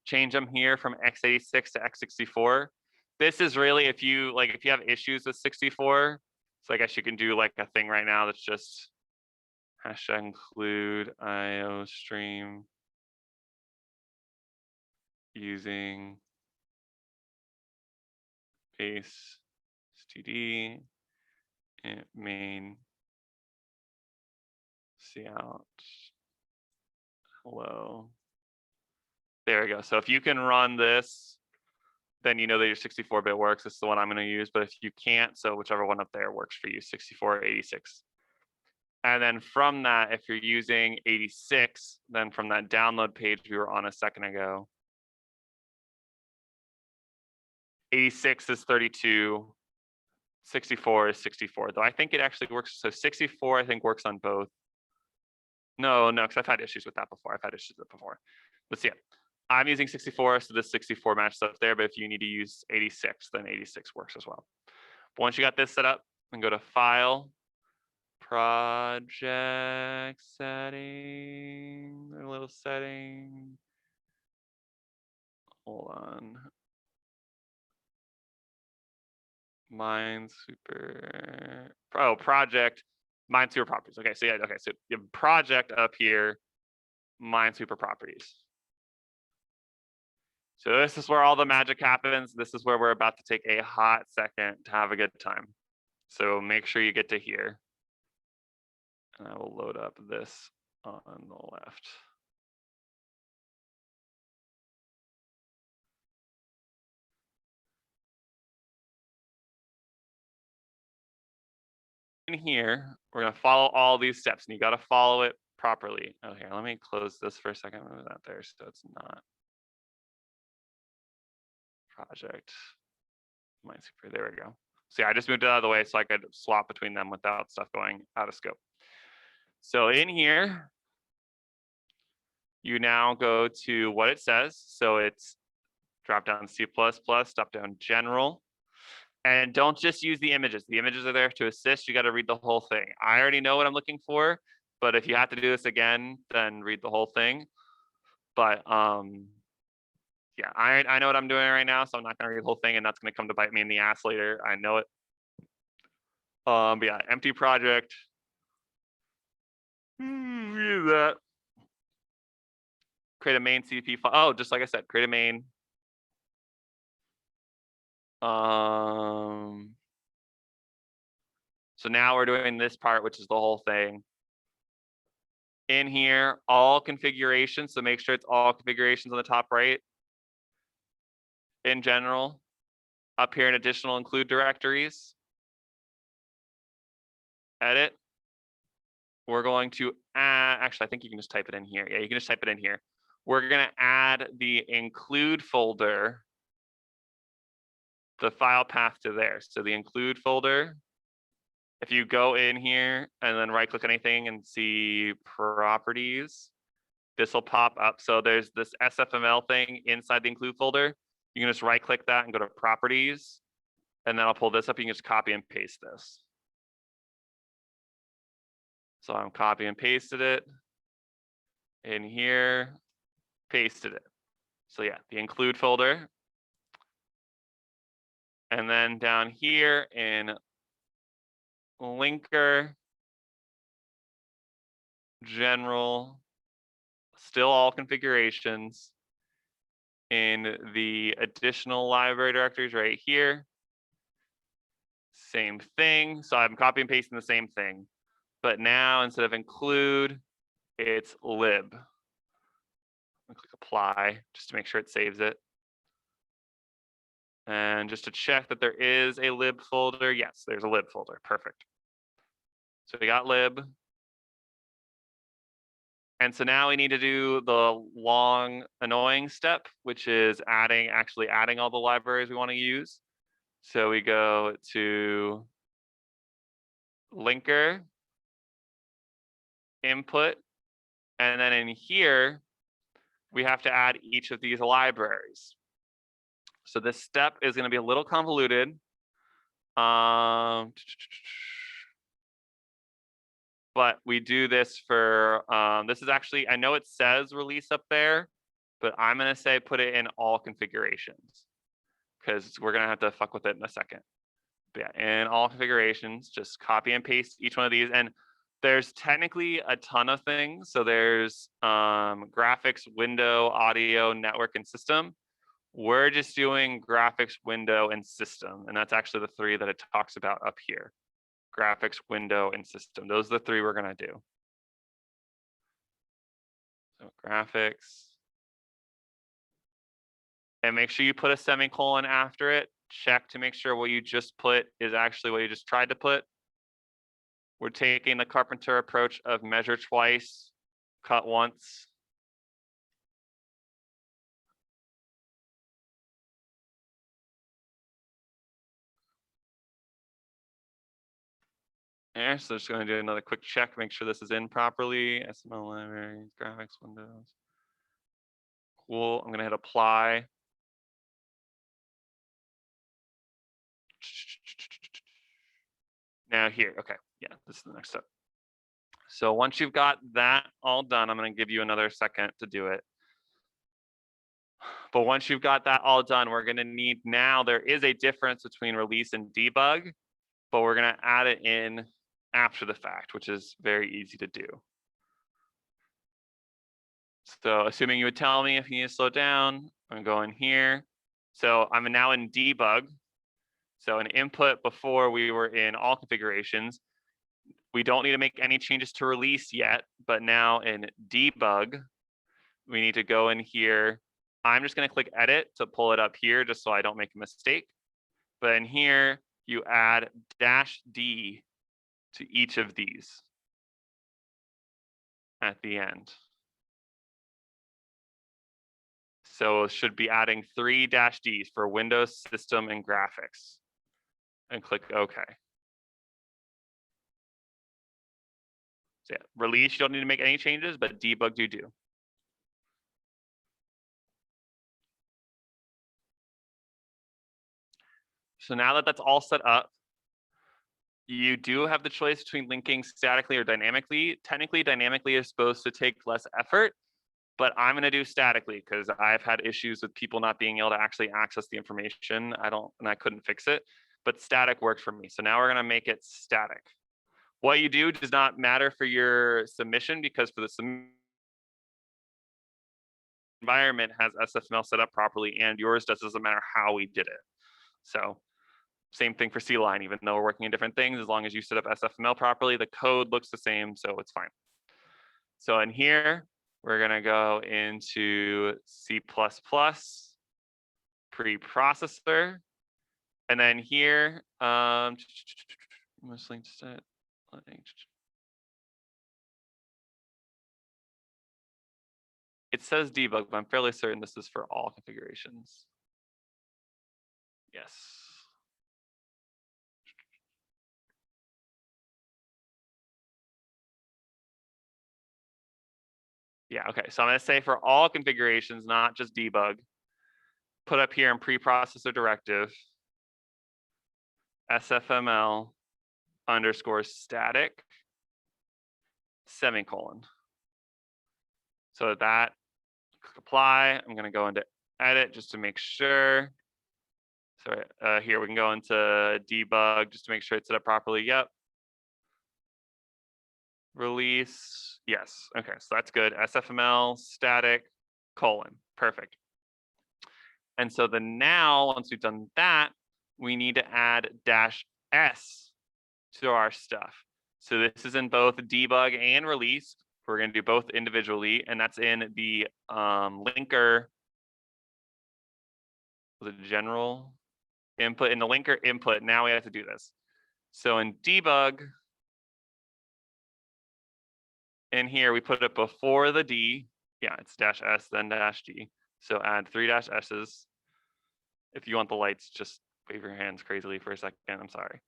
Change them here from x86 to x64. This is really if you have issues with 64. So I guess you can do like a thing right now that's just hashtag include IO stream using base std and main cout hello. There we go. So if you can run this, then you know that your 64-bit works. This is the one I'm going to use, but if you can't, so whichever one up there works for you, 64 or 86. And then from that, if you're using 86, then from that download page we were on a second ago, 86 is 32, 64 is 64, though I think it actually works. So 64, I think, works on both. No, because I've had issues with that before. Let's see it. I'm using 64, so this 64 matches up there, but if you need to use 86, then 86 works as well. But once you got this set up, then go to File, Project Setting, a little setting. Hold on. Minesweeper. Oh, project. Minesweeper properties. Okay, so yeah, okay, so you have project up here, Minesweeper properties. So this is where all the magic happens. This is where we're about to take a hot second to have a good time. So make sure you get to here. And I will load up this on the left. here, we're gonna follow all these steps, and you gotta follow it properly. Oh, here, let me close this for a second. Move that there so it's not project Minesweeper. There we go. See, I just moved it out of the way so I could swap between them without stuff going out of scope. So in here, you now go to what it says. So it's drop down C++, drop down general. And don't just use the images. The images are there to assist. You got to read the whole thing. I already know what I'm looking for, but if you have to do this again, then read the whole thing. But yeah, I know what I'm doing right now, so I'm not gonna read the whole thing, and that's gonna come to bite me in the ass later. I know it. But yeah, empty project. View that. Create a main CP file. Oh, just like I said, create a main. So now we're doing this part, which is the whole thing. In here, all configurations. So make sure it's all configurations on the top right. In general, up here in additional include directories. Edit. We're going to add, actually, I think you can just type it in here. Yeah, you can just type it in here. We're gonna add the include folder, the file path to there. So the include folder, if you go in here and then right click anything and see properties, this will pop up. So there's this SFML thing inside the include folder. You can just right click that and go to properties, and then I'll pull this up. You can just copy and paste this. So I'm copy and pasted it in here, pasted it. So yeah, the include folder. And then down here in linker, general, still all configurations. In the additional library directories right here, same thing. So I'm copy and pasting the same thing, but now instead of include, it's lib. I'll click apply just to make sure it saves it. And just to check that there is a lib folder, yes, there's a lib folder, perfect. So we got lib. And so now we need to do the long, annoying step, which is actually adding all the libraries we want to use. So we go to linker, input, and then in here, we have to add each of these libraries. So this step is going to be a little convoluted. But we do this for, this is actually, I know it says release up there, but I'm going to say put it in all configurations because we're going to have to fuck with it in a second. But yeah, in all configurations, just copy and paste each one of these. And there's technically a ton of things. So there's graphics, window, audio, network, and system. We're just doing graphics, window, and system. And that's actually the three that it talks about up here. Graphics, window, and system. Those are the three we're gonna do. So graphics. And make sure you put a semicolon after it. Check to make sure what you just put is actually what you just tried to put. We're taking the Carpenter approach of measure twice, cut once. Yeah, so just going to do another quick check, make sure this is in properly. SML libraries, graphics, windows. Cool. I'm going to hit apply. Now here, okay, yeah, this is the next step. So once you've got that all done, I'm going to give you another second to do it. But once you've got that all done, we're going to need now, there is a difference between release and debug, but we're going to add it in after the fact, which is very easy to do. So assuming you would tell me if you need to slow down, I'm going here. So I'm now in debug. So in input before we were in all configurations, we don't need to make any changes to release yet, but now in debug, we need to go in here. I'm just going to click edit to pull it up here just so I don't make a mistake. But in here, you add -D to each of these at the end. So it should be adding 3-Ds for Windows, System, and Graphics. And click OK. So yeah, release, you don't need to make any changes, but debug, you do. So now that that's all set up, you do have the choice between linking statically or dynamically. Technically, dynamically is supposed to take less effort, but I'm going to do statically because I've had issues with people not being able to actually access the information. I couldn't fix it, but static worked for me. So now we're going to make it static. What you do does not matter for your submission because for the environment has SFML set up properly and yours doesn't matter how we did it. So same thing for C-line, even though we're working in different things, as long as you set up SFML properly, the code looks the same, so it's fine. So in here, we're gonna go into C++, preprocessor, and then here, mostly set. It says debug, but I'm fairly certain this is for all configurations. Yes. Yeah, okay, so I'm gonna say for all configurations, not just debug, put up here in preprocessor directive, SFML _ static, semicolon. So that, click apply, I'm gonna go into edit just to make sure. Sorry, here we can go into debug just to make sure it's set up properly, yep. Release, yes, okay, so that's good. SFML, static, colon, perfect. And so then now, once we've done that, we need to add -s to our stuff. So this is in both debug and release. We're gonna do both individually, and that's in the linker, was it general? Input, in the linker input, now we have to do this. So in debug, in here, we put it before the D. Yeah, it's -s, then -d. So add 3-s's. If you want the lights, just wave your hands crazily for a second, I'm sorry.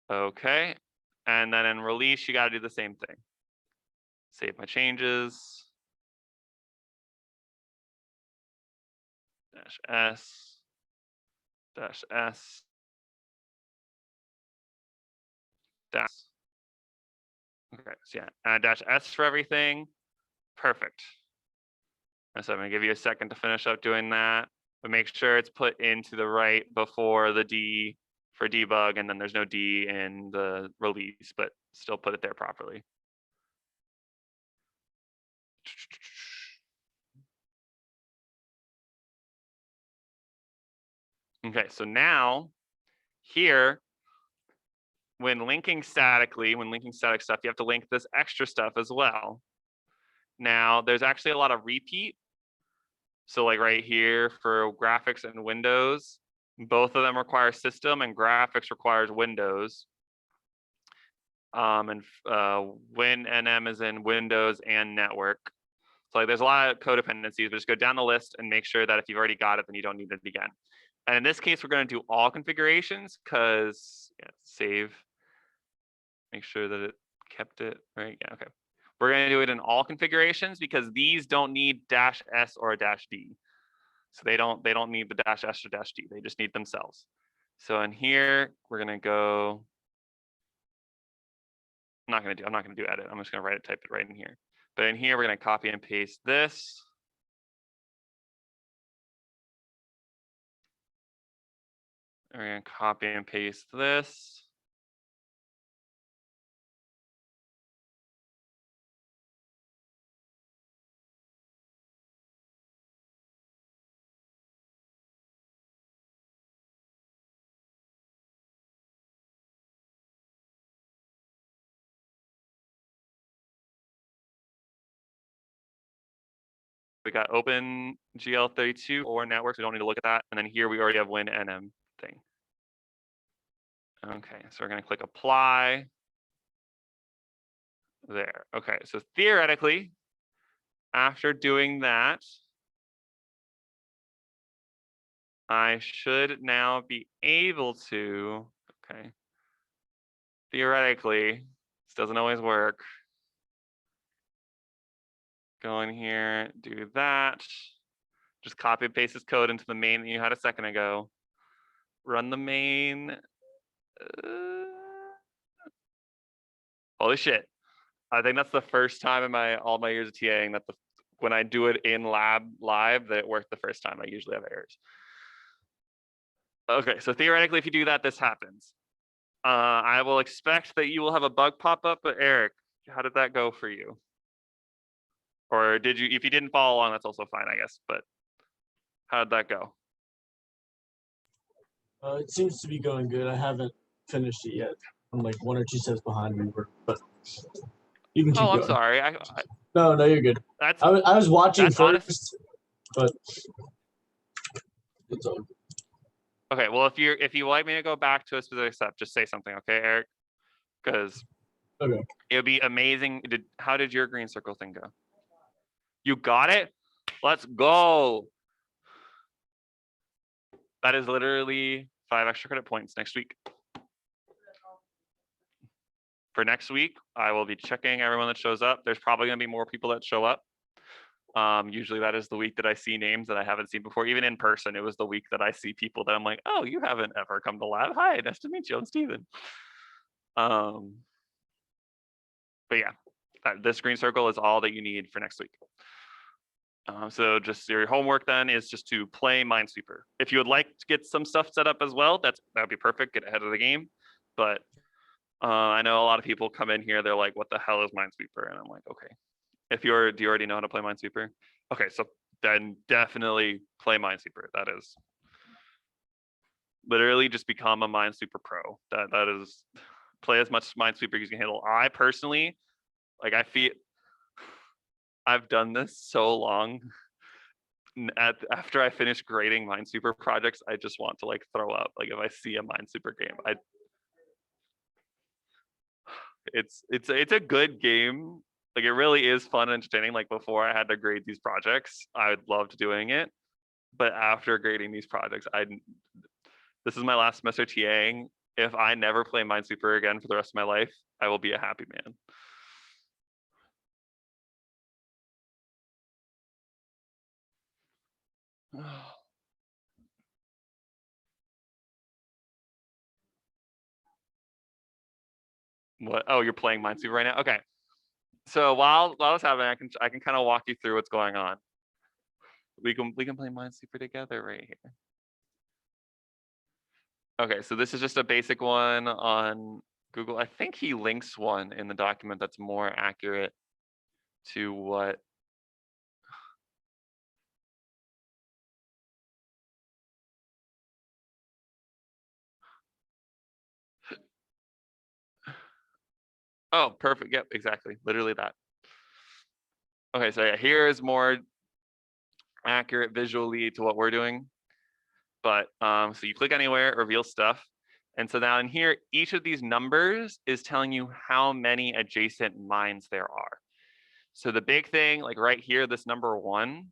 Okay, and then in release, you gotta do the same thing. Save my changes. -s, -s, dash. Okay, so yeah, add -s for everything. Perfect. And so I'm gonna give you a second to finish up doing that, but make sure it's put into the right before the D for debug, and then there's no D in the release, but still put it there properly. Okay, so now here, when linking static stuff, you have to link this extra stuff as well. Now, there's actually a lot of repeat. So like right here for graphics and Windows, both of them require system and graphics requires Windows. And WinNM is in Windows and network. So like there's a lot of codependencies, but just go down the list and make sure that if you've already got it, then you don't need it again. And in this case, we're going to do all configurations because save, make sure that it kept it right. Yeah, okay. We're going to do it in all configurations because these don't need -s or a -d. So they don't need the -s or -d. They just need themselves. So in here, we're going to go. I'm not going to do edit. I'm just going to type it right in here. But in here, we're going to copy and paste this. We're going to copy and paste this. We got OpenGL32 or networks. We don't need to look at that. And then here we already have WinNM thing. Okay, so we're going to click apply. There. Okay, so theoretically, after doing that, I should now be able to, okay, theoretically, this doesn't always work. Go in here, do that. Just copy and paste this code into the main that you had a second ago. Run the main. Holy shit. I think that's the first time in all my years of TAing that when I do it in live that it worked the first time. I usually have errors. Okay, so theoretically, if you do that, this happens. I will expect that you will have a bug pop up, but Eric, how did that go for you? Or did you, if you didn't follow along, that's also fine, I guess, but how did that go? It seems to be going good. I haven't finished it yet. I'm like 1 or 2 steps behind Weaver, but you can keep going. I'm sorry. No, you're good. That's I was watching that's first, honest. but it's all good. Okay, well, if you like me to go back to a specific step, just say something, okay, Eric? Because Okay. it would be amazing. How did your green circle thing go? You got it? Let's go. That is literally 5 extra credit points next week. For next week, I will be checking everyone that shows up. There's probably going to be more people that show up. Usually that is the week that I see names that I haven't seen before. Even in person, it was the week that I see people that I'm like, oh, you haven't ever come to lab. Hi, nice to meet you. I'm Steven. But yeah, this green circle is all that you need for next week. So just your homework then is just to play Minesweeper. If you would like to get some stuff set up as well, that would be perfect. Get ahead of the game. But I know a lot of people come in here. They're like, what the hell is Minesweeper? And I'm like, okay. Do you already know how to play Minesweeper? Okay, so then definitely play Minesweeper. That is literally just become a Minesweeper pro. That is play as much Minesweeper as you can handle. I personally, like, I've done this so long. After I finish grading Minesweeper projects, I just want to like throw up. Like if I see a Minesweeper game, it's a good game. Like it really is fun and entertaining. Like before I had to grade these projects, I loved doing it. But after grading these projects, this is my last semester TAing. If I never play Minesweeper again for the rest of my life, I will be a happy man. What? Oh, you're playing Minesweeper right now? Okay. So while it's happening, I can kind of walk you through what's going on. We can play Minesweeper together right here. Okay, so this is just a basic one on Google. I think he links one in the document that's more accurate to what. Oh, perfect. Yep, exactly. Literally that. Okay, so yeah, here is more accurate visually to what we're doing. But so you click anywhere, reveal stuff. And so now in here, each of these numbers is telling you how many adjacent mines there are. So the big thing, like right here, this number 1,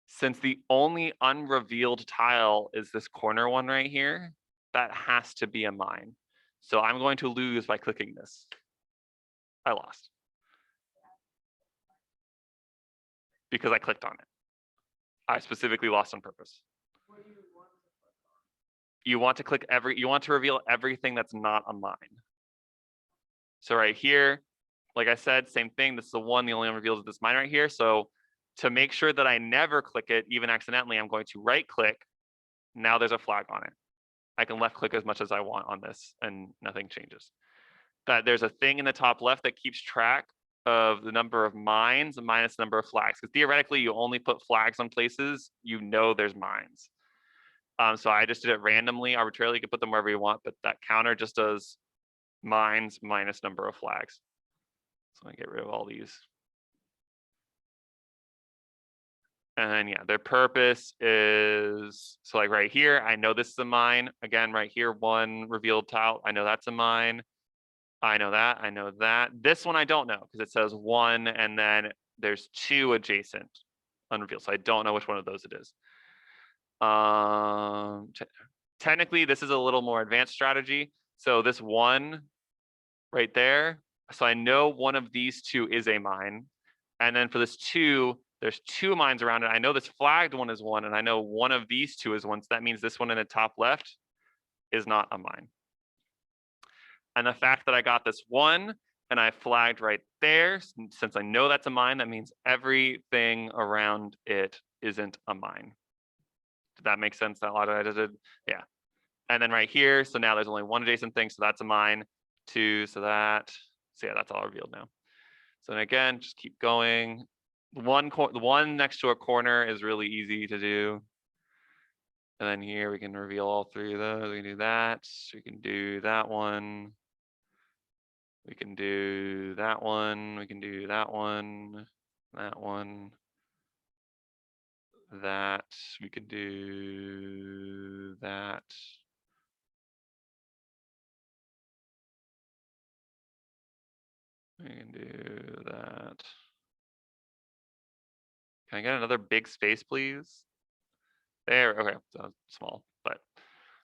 since the only unrevealed tile is this corner one right here, that has to be a mine. So I'm going to lose by clicking this. I lost. Because I clicked on it. I specifically lost on purpose. You want to reveal everything that's not a mine. So right here, like I said, same thing. This is the only one reveals this mine right here. So to make sure that I never click it, even accidentally, I'm going to right click. Now there's a flag on it. I can left click as much as I want on this and nothing changes. That there's a thing in the top left that keeps track of the number of mines minus the number of flags. Because theoretically, you only put flags on places you know there's mines. So I just did it randomly, arbitrarily. You can put them wherever you want, but that counter just does mines minus number of flags. So I get rid of all these. And then, yeah, their purpose is, so like right here, I know this is a mine. Again, right here, one revealed tile. I know that's a mine. I know that. I know that. This one I don't know because it says one and then there's two adjacent unrevealed. So I don't know which one of those it is. Technically, this is a little more advanced strategy. So this one right there. So I know one of these two is a mine. And then for this two, there's two mines around it. I know this flagged one is one, and I know one of these two is one. So that means this one in the top left is not a mine. And the fact that I got this one and I flagged right there, since I know that's a mine, that means everything around it isn't a mine. Did that make sense? That lot I did? Yeah. And then right here, so now there's only one adjacent thing, so that's a mine. Two, so yeah, that's all revealed now. So then again, just keep going. The one next to a corner is really easy to do. And then here we can reveal all three of those. We can do that. We can do that one. We can do that one. We can do that one. That one. That. We can do that. We can do that. Can I get another big space, please? There, okay, so small, but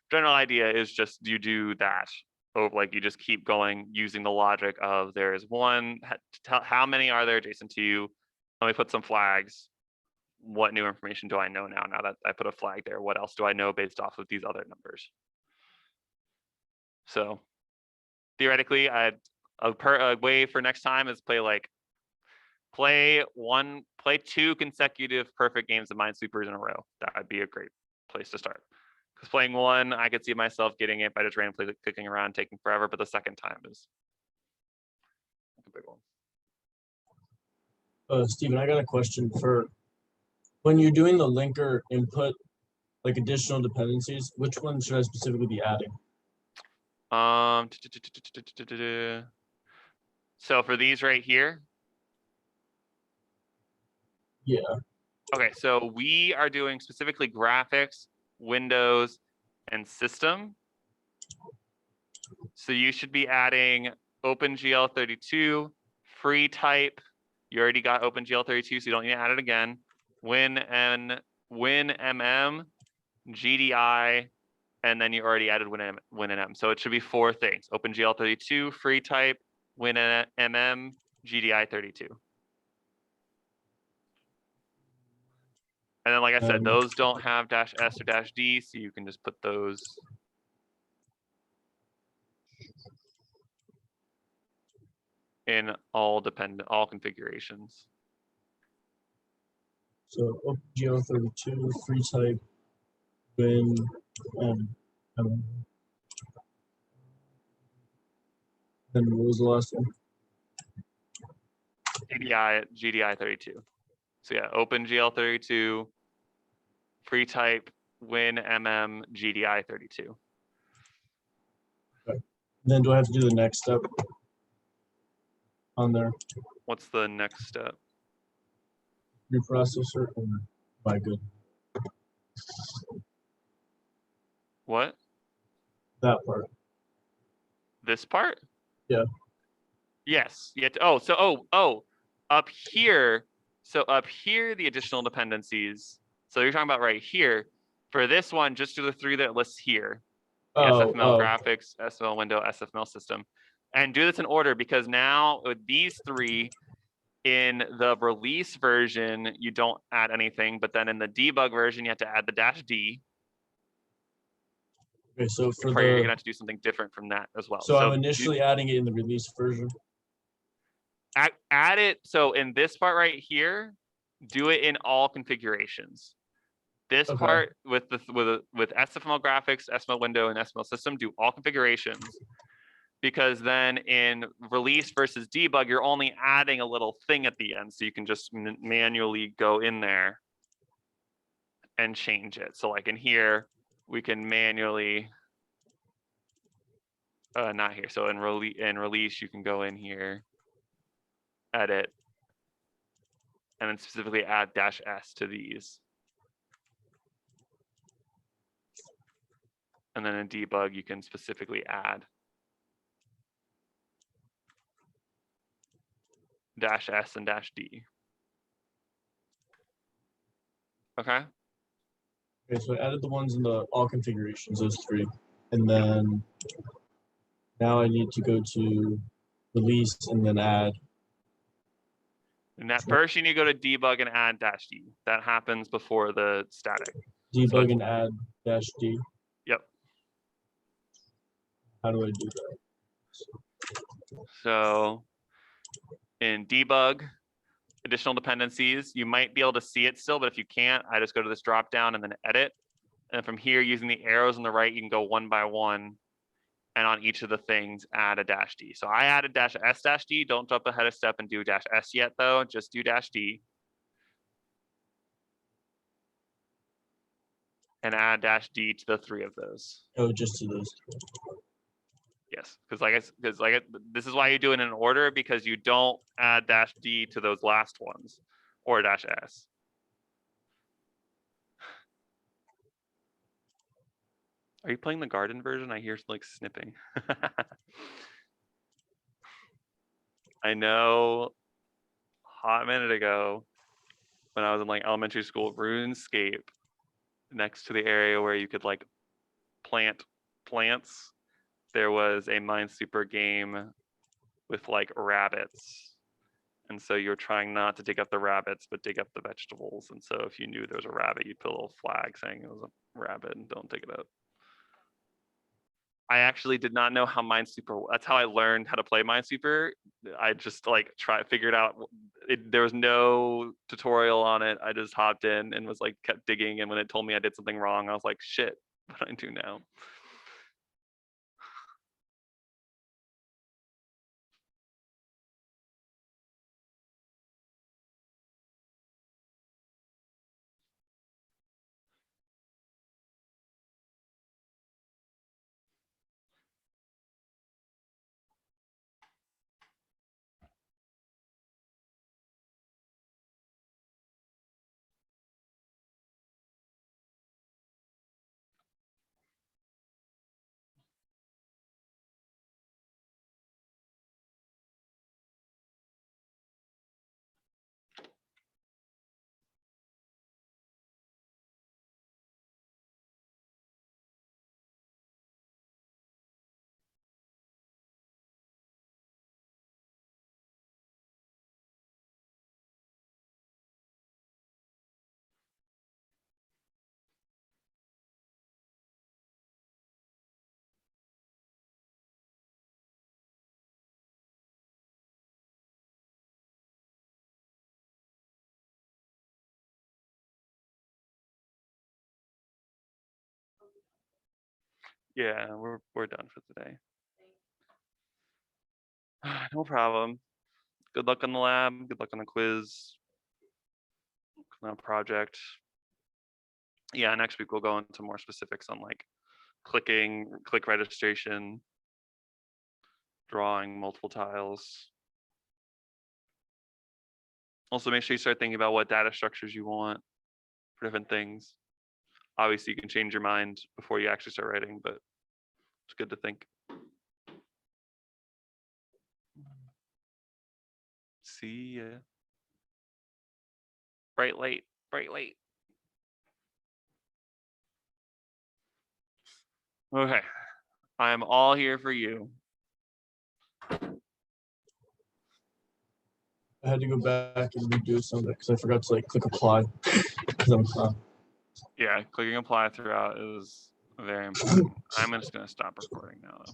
general idea is just you do that. Like you just keep going using the logic of there is one, how many are there adjacent to you? Let me put some flags. What new information do I know now that I put a flag there? What else do I know based off of these other numbers? So theoretically, a way for next time is play two consecutive perfect games of Minesweepers in a row. That would be a great place to start. Because playing one, I could see myself getting it by just randomly clicking around, taking forever, but the second time is a big one. Steven, I got a question for when you're doing the linker input, like additional dependencies, which one should I specifically be adding? So for these right here. Yeah. Okay, so we are doing specifically graphics, Windows, and system. So you should be adding OpenGL32, free type. You already got OpenGL32, so you don't need to add it again. WinMM, GDI, and then you already added WinMM. So it should be four things: OpenGL32, free type, WinMM, GDI32. And then, like I said, those don't have -S or -D, so you can just put those. In all configurations. So OpenGL32, free type, Win, then what was the last one? GDI32. So yeah, OpenGL32, free type, WinMM, GDI32. Okay. Then do I have to do the next step on there? What's the next step? Reprocessor or my good? What? That part. This part? Yeah. Yes. Up here. So up here, the additional dependencies. So you're talking about right here. For this one, just do the three that it lists here. SFML graphics, SFML window, SFML system. And do this in order because now with these three, in the release version, you don't add anything, but then in the debug version, you have to add the -D. Okay, so for you're gonna have to do something different from that as well. So I'm initially adding it in the release version. Add it. So in this part right here, do it in all configurations. This part with SFML graphics, SFML window, and SFML system, do all configurations. Because then in release versus debug, you're only adding a little thing at the end. So you can just manually go in there and change it. So like in here, we can manually, not here. So in release, you can go in here, edit, and then specifically add -s to these. And then in debug, you can specifically add -s and -d. Okay. Okay, so I added the ones in the all configurations, those three. And then now I need to go to release and then add. And that first you need to go to debug and add -d. That happens before the static. Debug and add -d. Yep. How do I do that? So in debug, additional dependencies, you might be able to see it still, but if you can't, I just go to this drop down and then edit. And from here, using the arrows on the right, you can go one by one. And on each of the things, add a -d. So I added -s-d. Don't jump ahead a step and do -s yet, though. Just do -d. And add -d to the three of those. Oh, just to those. Yes, because this is why you do it in order, because you don't add -d to those last ones or -s. Are you playing the garden version? I hear like snipping. I know a hot minute ago when I was in like elementary school, RuneScape, next to the area where you could like plant plants, there was a Minesweeper game with like rabbits. And so you're trying not to dig up the rabbits, but dig up the vegetables. And so if you knew there was a rabbit, you'd put a little flag saying it was a rabbit and don't dig it up. I actually did not know how Minesweeper, that's how I learned how to play Minesweeper. I just like figured out, there was no tutorial on it. I just hopped in and was like, kept digging. And when it told me I did something wrong, I was like, shit, what do I do now? Yeah, we're done for today. No problem. Good luck on the lab. Good luck on the quiz. On the project. Yeah, next week we'll go into more specifics on like click registration, drawing multiple tiles. Also, make sure you start thinking about what data structures you want for different things. Obviously, you can change your mind before you actually start writing, but it's good to think. See ya. Bright light, bright light. Okay, I'm all here for you. I had to go back and redo some of it because I forgot to like click apply. Yeah, clicking apply throughout is very important. I'm just gonna stop recording now though.